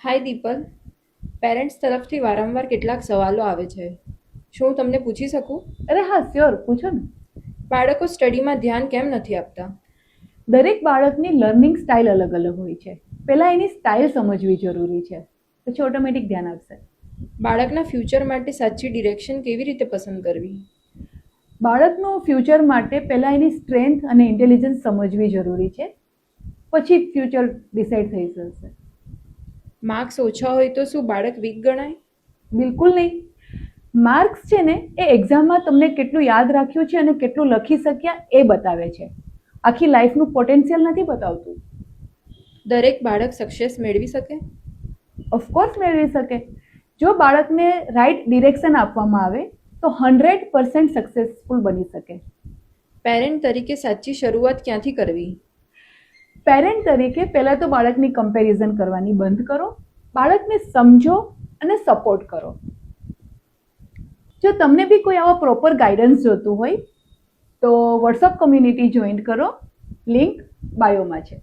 હાય Dipal, parents તરફથી વારંવાર કેટલાક સવાલો આવે છે. શું હું તમને પૂછી શકું? અરે હા, સ્યોર, પૂછો ને. બાળકો સ્ટડીમાં ધ્યાન કેમ નથી આપતા? દરેક બાળકની લર્નિંગ સ્ટાઇલ અલગ અલગ હોય છે. પહેલા એની સ્ટાઇલ સમજવી જરૂરી છે, પછી ઓટોમેટિક ધ્યાન આપશે. બાળકના ફ્યુચર માટે સાચી ડિરેક્શન કેવી રીતે પસંદ કરવી? બાળકનું ફ્યુચર માટે પહેલા એની સ્ટ્રેન્થ અને ઇન્ટેલિજન્સ સમજવી જરૂરી છે, પછી ફ્યુચર ડિસાઇડ થઈ જશે. માર્ક્સ ઓછા હોય તો શું બાળક વીક ગણાય? બિલકુલ નહીં. માર્ક્સ છે ને, એ એક્ઝામમાં તમને કેટલું યાદ રાખ્યું છે અને કેટલું લખી શક્યા એ બતાવે છે. આખી લાઈફનું પોટેન્શિયલ નથી બતાવતું. દરેક બાળક સક્સેસ મેળવી શકે? ઓફકોર્સ મેળવી શકે. જો બાળકને રાઈટ ડિરેક્શન આપવામાં આવે તો 100% સક્સેસફુલ બની શકે. પેરેન્ટ તરીકે સાચી શરૂઆત ક્યાંથી કરવી? પેરેન્ટ તરીકે પહેલાં તો બાળકની કમ્પેરિઝન કરવાની બંધ કરો, બાળકને સમજો અને સપોર્ટ કરો. જો તમને બી કોઈ આવા પ્રોપર ગાઈડન્સ જોતું હોય તો વોટ્સઅપ કમ્યુનિટી જોઈન કરો, લિંક બાયોમાં છે.